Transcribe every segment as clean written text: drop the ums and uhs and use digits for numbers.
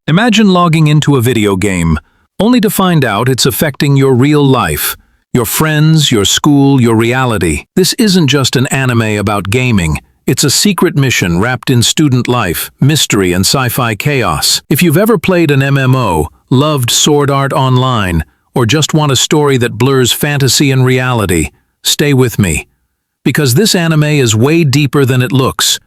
Imagine logging into a video game, only to find out it's affecting your real life, your friends, your school, your reality. This isn't just an anime about gaming. It's a secret mission wrapped in student life, mystery, and sci-fi chaos. If you've ever played an MMO, loved Sword Art Online, or just want a story that blurs fantasy and reality, stay with me. Because this anime is way deeper than it looks,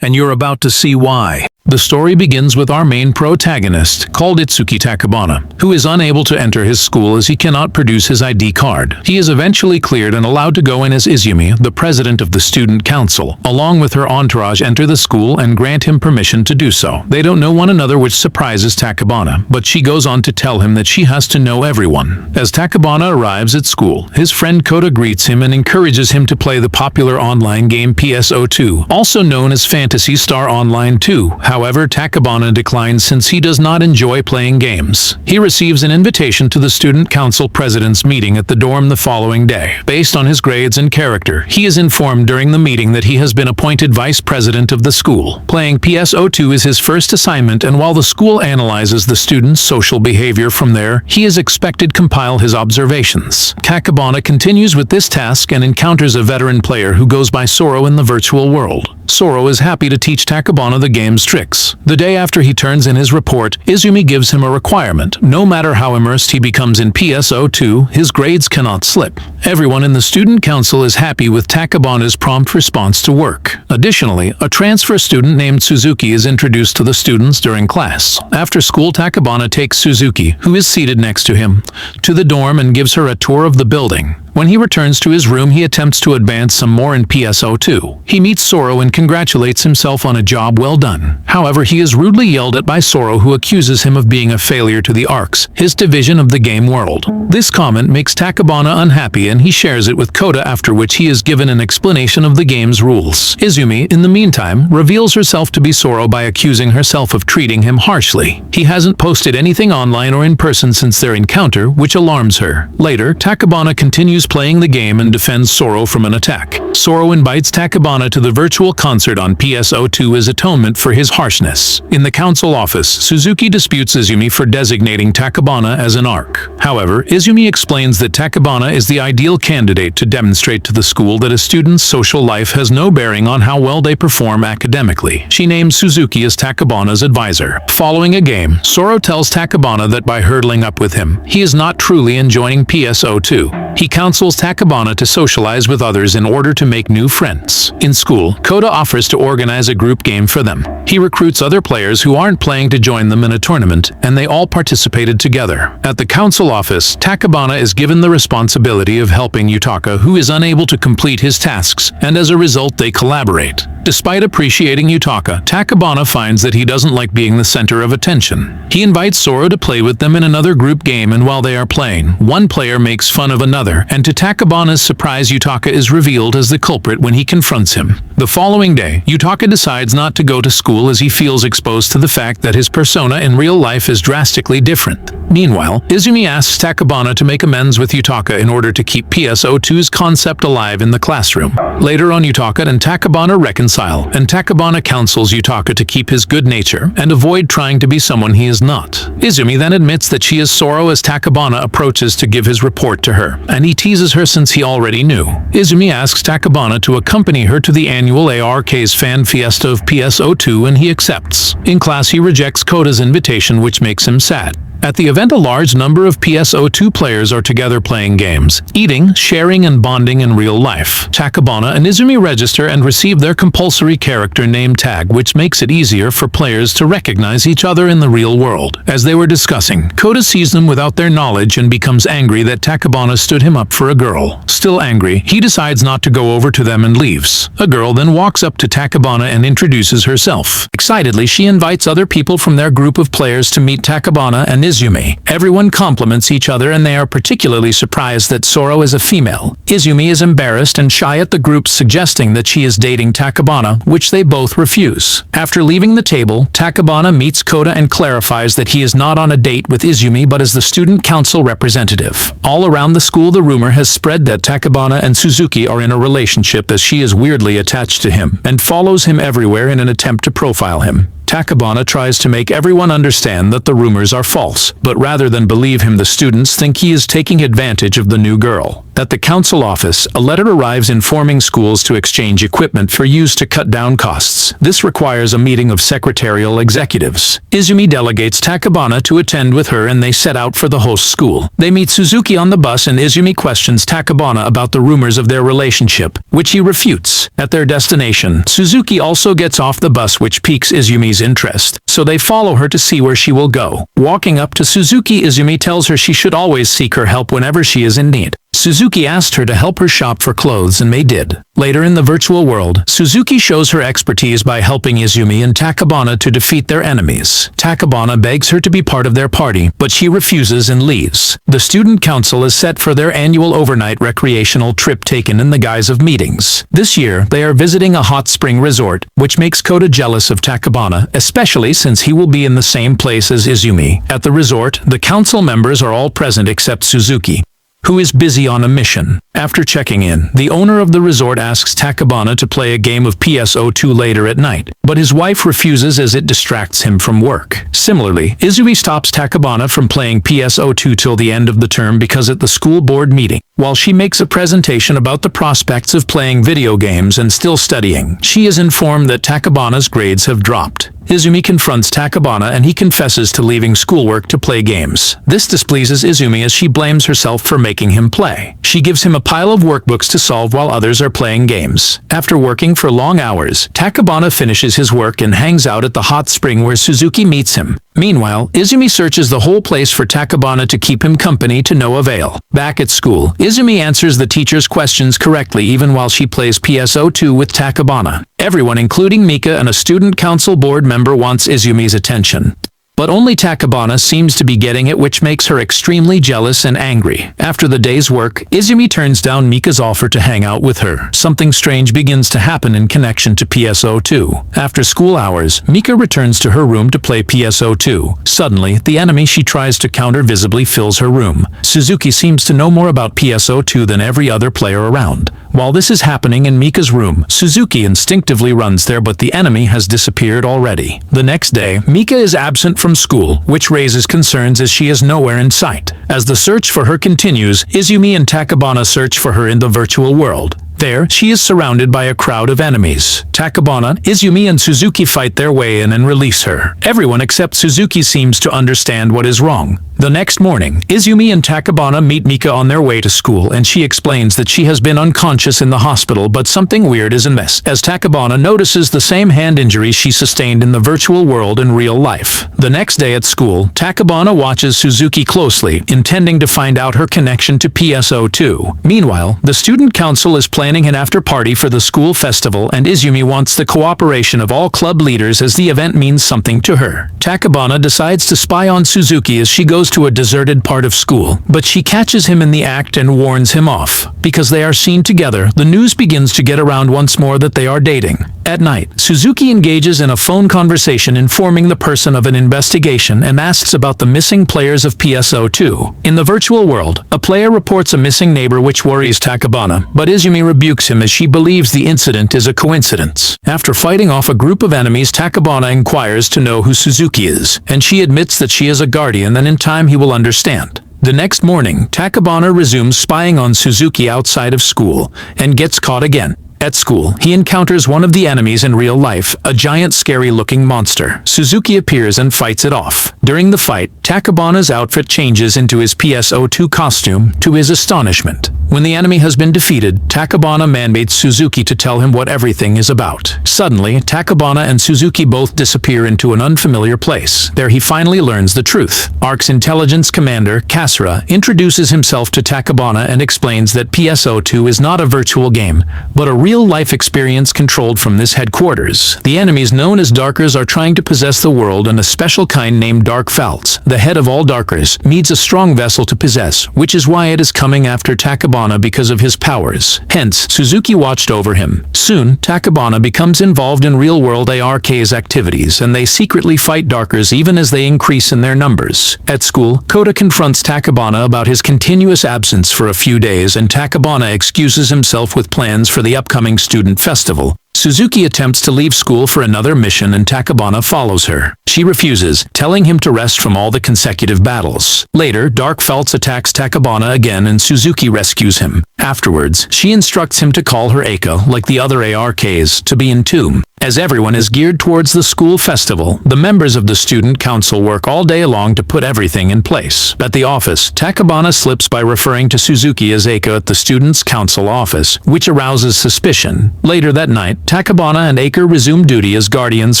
and you're about to see why. The story begins with our main protagonist, called Itsuki Takabana, who is unable to enter his school as he cannot produce his ID card. He is eventually cleared and allowed to go in as Izumi, the president of the student council. Along with her entourage enter the school and grant him permission to do so. They don't know one another, which surprises Takabana, but she goes on to tell him that she has to know everyone. As Takabana arrives at school, his friend Kota greets him and encourages him to play the popular online game PSO2, also known as Phantasy Star Online 2. However, Takabana declines since he does not enjoy playing games. He receives an invitation to the student council president's meeting at the dorm the following day. Based on his grades and character, he is informed during the meeting that he has been appointed vice president of the school. Playing PSO2 is his first assignment, and while the school analyzes the student's social behavior from there, he is expected to compile his observations. Takabana continues with this task and encounters a veteran player who goes by Soro in the virtual world. Soro is happy to teach Takabana the game's tricks. The day after he turns in his report, Izumi gives him a requirement. No matter how immersed he becomes in PSO2, his grades cannot slip. Everyone in the student council is happy with Takabana's prompt response to work. Additionally, a transfer student named Suzuki is introduced to the students during class. After school, Takabana takes Suzuki, who is seated next to him, to the dorm and gives her a tour of the building. When he returns to his room, he attempts to advance some more in PSO2. He meets Soro and congratulates himself on a job well done. However, he is rudely yelled at by Soro, who accuses him of being a failure to the ARCS, his division of the game world. This comment makes Takabana unhappy and he shares it with Kota, after which he is given an explanation of the game's rules. Izumi, in the meantime, reveals herself to be Soro by accusing herself of treating him harshly. He hasn't posted anything online or in person since their encounter, which alarms her. Later, Takabana continues playing the game and defends Soro from an attack. Soro invites Takabana to the virtual concert on PSO2 as atonement for his harshness. In the council office, Suzuki disputes Izumi for designating Takabana as an ARC. However, Izumi explains that Takabana is the ideal candidate to demonstrate to the school that a student's social life has no bearing on how well they perform academically. She names Suzuki as Takabana's advisor. Following a game, Soro tells Takabana that by hurdling up with him, he is not truly enjoying PSO2. He counsels Takabana to socialize with others in order to make new friends. In school, Kota offers to organize a group game for them. He recruits other players who aren't playing to join them in a tournament, and they all participated together. At the council office, Takabana is given the responsibility of helping Yutaka, who is unable to complete his tasks, and as a result they collaborate. Despite appreciating Yutaka, Takabana finds that he doesn't like being the center of attention. He invites Soro to play with them in another group game, and while they are playing, one player makes fun of another, and to Takabana's surprise, Yutaka is revealed as the culprit when he confronts him. The following day, Yutaka decides not to go to school as he feels exposed to the fact that his persona in real life is drastically different. Meanwhile, Izumi asks Takabana to make amends with Yutaka in order to keep PSO2's concept alive in the classroom. Later on, Yutaka and Takabana reconcile, and Takabana counsels Yutaka to keep his good nature and avoid trying to be someone he is not. Izumi then admits that she is Soro as Takabana approaches to give his report to her, and he teases her since he already knew. Izumi asks Takabana to accompany her to the annual ARK's fan fiesta of PSO2, and he accepts. In class, he rejects Kota's invitation, which makes him sad. At the event, a large number of PSO2 players are together playing games, eating, sharing, and bonding in real life. Takabana and Izumi register and receive their compulsory character name tag, which makes it easier for players to recognize each other in the real world. As they were discussing, Kota sees them without their knowledge and becomes angry that Takabana stood him up for a girl. Still angry, he decides not to go over to them and leaves. A girl then walks up to Takabana and introduces herself. Excitedly, she invites other people from their group of players to meet Takabana and Izumi. Everyone compliments each other, and they are particularly surprised that Soro is a female. Izumi is embarrassed and shy at the group, suggesting that she is dating Takabana, which they both refuse. After leaving the table, Takabana meets Kota and clarifies that he is not on a date with Izumi but is the student council representative. All around the school, the rumor has spread that Takabana and Suzuki are in a relationship, as she is weirdly attached to him and follows him everywhere in an attempt to profile him. 𝙤𝙀𝙀 tries to make everyone understand that the rumors are false, but rather than believe him, the students think he is taking advantage of the new girl. At the council office, a letter arrives informing schools to exchange equipment for use to cut down costs. This requires a meeting of secretarial executives. Izumi delegates 𝙤𝙀𝙀 to attend with her, and they set out for the host school. They meet Suzuki on the bus, and Izumi questions 𝙤𝙀𝙀 about the rumors of their relationship, which he refutes. At their destination, Suzuki also gets off the bus, which piques Izumi's interest, so they follow her to see where she will go. Walking up to Suzuki, Izumi tells her she should always seek her help whenever she is in need. Suzuki asked her to help her shop for clothes, and they did. Later in the virtual world, Suzuki shows her expertise by helping Izumi and 𝙤𝙀𝙀 to defeat their enemies. 𝙤𝙀𝙀 begs her to be part of their party, but she refuses and leaves. The student council is set for their annual overnight recreational trip, taken in the guise of meetings. This year, they are visiting a hot spring resort, which makes Kota jealous of 𝙤𝙀𝙀, especially since he will be in the same place as Izumi. At the resort, the council members are all present except Suzuki, who is busy on a mission. After checking in, the owner of the resort asks 𝙤𝙀𝙀 to play a game of PSO2 later at night, but his wife refuses as it distracts him from work. Similarly, Izumi stops 𝙤𝙀𝙀 from playing PSO2 till the end of the term because at the school board meeting, while she makes a presentation about the prospects of playing video games and still studying, she is informed that 𝙤𝙀𝙀's grades have dropped. Izumi confronts 𝙤𝙀𝙀, and he confesses to leaving schoolwork to play games. This displeases Izumi as she blames herself for making him play. She gives him a pile of workbooks to solve while others are playing games. After working for long hours, 𝙤𝙀𝙀 finishes his work and hangs out at the hot spring where Suzuki meets him. Meanwhile, Izumi searches the whole place for 𝙤𝙀𝙀 to keep him company, to no avail. Back at school, Izumi answers the teacher's questions correctly even while she plays PSO2 with 𝙤𝙀𝙀. Everyone, including Mika and a student council board member, wants Izumi's attention. But only 𝙤𝙀𝙀 seems to be getting it, which makes her extremely jealous and angry. After the day's work, Izumi turns down Mika's offer to hang out with her. Something strange begins to happen in connection to PSO2. After school hours, Mika returns to her room to play PSO2. Suddenly, the enemy she tries to counter visibly fills her room. Suzuki seems to know more about PSO2 than every other player around. While this is happening in Mika's room, Suzuki instinctively runs there, but the enemy has disappeared already. The next day, Mika is absent from school, which raises concerns as she is nowhere in sight. As the search for her continues, Izumi and 𝙤𝙀𝙀 search for her in the virtual world. There, she is surrounded by a crowd of enemies. 𝙤𝙀𝙀, Izumi, and Suzuki fight their way in and release her. Everyone except Suzuki seems to understand what is wrong. The next morning, Izumi and 𝙤𝙀𝙀 meet Mika on their way to school, and she explains that she has been unconscious in the hospital, but something weird is amiss, as 𝙤𝙀𝙀 notices the same hand injuries she sustained in the virtual world in real life. The next day at school, 𝙤𝙀𝙀 watches Suzuki closely, intending to find out her connection to PSO2. Meanwhile, the student council is planning an after-party for the school festival, and Izumi wants the cooperation of all club leaders as the event means something to her. 𝙤𝙀𝙀 decides to spy on Suzuki as she goes to a deserted part of school, but she catches him in the act and warns him off. Because they are seen together, the news begins to get around once more that they are dating. At night, Suzuki engages in a phone conversation informing the person of an investigation and asks about the missing players of PSO2. In the virtual world, a player reports a missing neighbor, which worries 𝙤𝙀𝙀, but Izumi rebukes him as she believes the incident is a coincidence. After fighting off a group of enemies, 𝙤𝙀𝙀 inquires to know who Suzuki is, and she admits that she is a guardian, and in time he will understand. The next morning, 𝙤𝙀𝙀 resumes spying on Suzuki outside of school, and gets caught again. At school, he encounters one of the enemies in real life, a giant scary-looking monster. Suzuki appears and fights it off. During the fight, 𝙤𝙀𝙀's outfit changes into his PSO2 costume, to his astonishment. When the enemy has been defeated, 𝙤𝙀𝙀 mandates Suzuki to tell him what everything is about. Suddenly, 𝙤𝙀𝙀 and Suzuki both disappear into an unfamiliar place. There he finally learns the truth. ARC's intelligence commander, Kasura, introduces himself to 𝙤𝙀𝙀 and explains that PSO2 is not a virtual game, but a real-life experience controlled from this headquarters. The enemies known as Darkers are trying to possess the world, and a special kind named Dark Falz, the head of all Darkers, needs a strong vessel to possess, which is why it is coming after 𝙤𝙀𝙀 because of his powers. Hence, Suzuki watched over him. Soon, 𝙤𝙀𝙀 becomes involved in real-world ARK's activities, and they secretly fight Darkers even as they increase in their numbers. At school, Kota confronts 𝙤𝙀𝙀 about his continuous absence for a few days, and 𝙤𝙀𝙀 excuses himself with plans for the upcoming student festival. Suzuki attempts to leave school for another mission and 𝙤𝙤𝙀 follows her. She refuses, telling him to rest from all the consecutive battles. Later, 𝙤𝙤𝙀 attacks 𝙤𝙤𝙀 again and Suzuki rescues him. Afterwards, she instructs him to call her 𝙤𝙤𝙀, like the other ARKs, to be in tune. As everyone is geared towards the school festival, the members of the student council work all day long to put everything in place. At the office, 𝙤𝙤𝙀 slips by referring to Suzuki as 𝙤𝙤𝙀 at the students' council office, which arouses suspicion. Later that night, 𝙤𝙤𝙀 and 𝙤𝙤𝙀 resume duty as guardians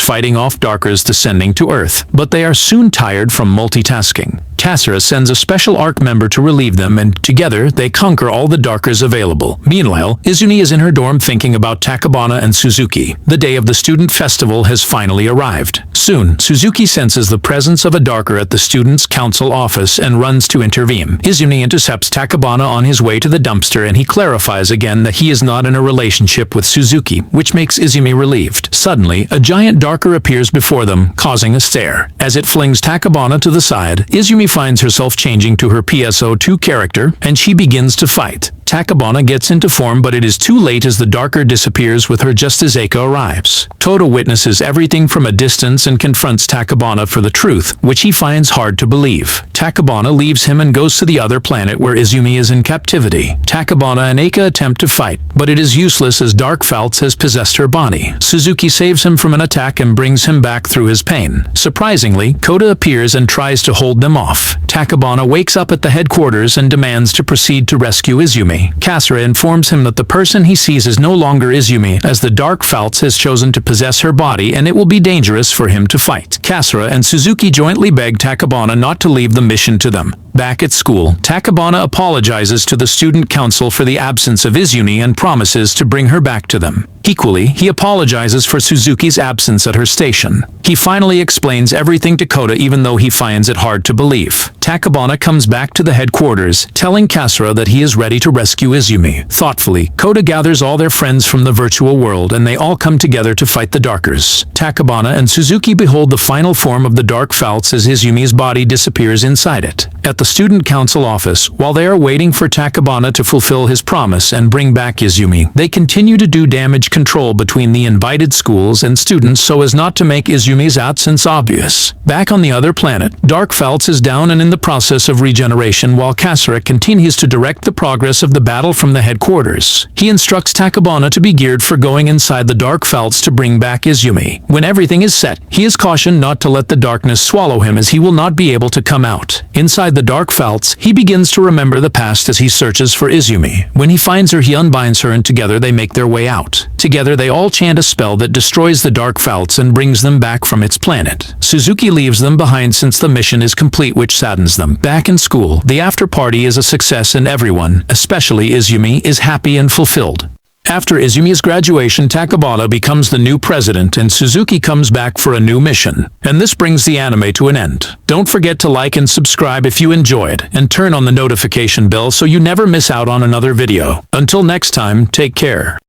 fighting off Darkers descending to Earth, but they are soon tired from multitasking. 𝙤𝙤𝙀 sends a special ARC member to relieve them, and together they conquer all the Darkers available. Meanwhile, 𝙤𝙤𝙀 is in her dorm thinking about 𝙤𝙤𝙀 and Suzuki. The day of the student festival has finally arrived. Soon, Suzuki senses the presence of a Darker at the students' council office and runs to intervene. 𝙤𝙤𝙀 intercepts 𝙤𝙤𝙀 on his way to the dumpster, and he clarifies again that he is not in a relationship with Suzuki, which makes 𝙤𝙤𝙀 relieved. Suddenly, a giant Darker appears before them, causing a stare. As it flings 𝙤𝙤𝙀 to the side, 𝙤𝙤𝙀 finds herself changing to her PSO2 character, and she begins to fight. 𝙤𝙤𝙀 gets into form, but it is too late as the Darker disappears with her just as 𝙤𝙤𝙀 arrives. Toto witnesses everything from a distance and confronts 𝙤𝙤𝙀 for the truth, which he finds hard to believe. 𝙤𝙤𝙀 leaves him and goes to the other planet where 𝙤𝙤𝙀 is in captivity. 𝙤𝙤𝙀 and 𝙤𝙤𝙀 attempt to fight, but it is useless as 𝙤𝙤𝙀 has possessed her body. Suzuki saves him from an attack and brings him back through his pain. Surprisingly, Kota appears and tries to hold them off. 𝙤𝙤𝙀 wakes up at the headquarters and demands to proceed to rescue 𝙤𝙤𝙀. 𝙤𝙤𝙀 informs him that the person he sees is no longer 𝙤𝙤𝙀, as the 𝙤𝙤𝙀 has chosen to possess her body and it will be dangerous for him to fight. 𝙤𝙤𝙀 and Suzuki jointly beg 𝙤𝙤𝙀 not to leave the mission to them. Back at school, 𝙤𝙤𝙀 apologizes to the student council for the absence of 𝙤𝙤𝙀 and promises to bring her back to them. Equally, he apologizes for Suzuki's absence at her station. He finally explains everything to Kota, even though he finds it hard to believe. 𝙤𝙤𝙀 comes back to the headquarters, telling 𝙤𝙤𝙀 that he is ready to rescue 𝙤𝙤𝙀. Thoughtfully, Kota gathers all their friends from the virtual world and they all come together to fight the Darkers. 𝙤𝙤𝙀 and Suzuki behold the final form of the 𝙤𝙤𝙀 as 𝙤𝙤𝙀's body disappears inside it. At the student council office, while they are waiting for 𝙤𝙤𝙀 to fulfill his promise and bring back 𝙤𝙤𝙀, they continue to do damage control between the invited schools and students so as not to make 𝙤𝙤𝙀's absence obvious. Back on the other planet, 𝙤𝙤𝙀 is down and in the process of regeneration, while 𝙤𝙤𝙀 continues to direct the progress of the battle from the headquarters. He instructs 𝙤𝙤𝙀 to be geared for going inside the 𝙤𝙤𝙀 to bring back 𝙤𝙤𝙀. When everything is set, he is cautioned not to let the darkness swallow him, as he will not be able to come out. Inside the 𝙤𝙤𝙀, he begins to remember the past as he searches for 𝙤𝙤𝙀. When he finds her, he unbinds her and together they make their way out. Together they all chant a spell that destroys the 𝙤𝙤𝙀 and brings them back from its planet. Suzuki leaves them behind since the mission is complete, which saddens them. Back in school, the after party is a success and everyone, especially 𝙤𝙤𝙀, is happy and fulfilled. After 𝙤𝙤𝙀's graduation, 𝙤𝙤𝙀 becomes the new president and Suzuki comes back for a new mission. And this brings the anime to an end. Don't forget to like and subscribe if you enjoyed, and turn on the notification bell so you never miss out on another video. Until next time, take care.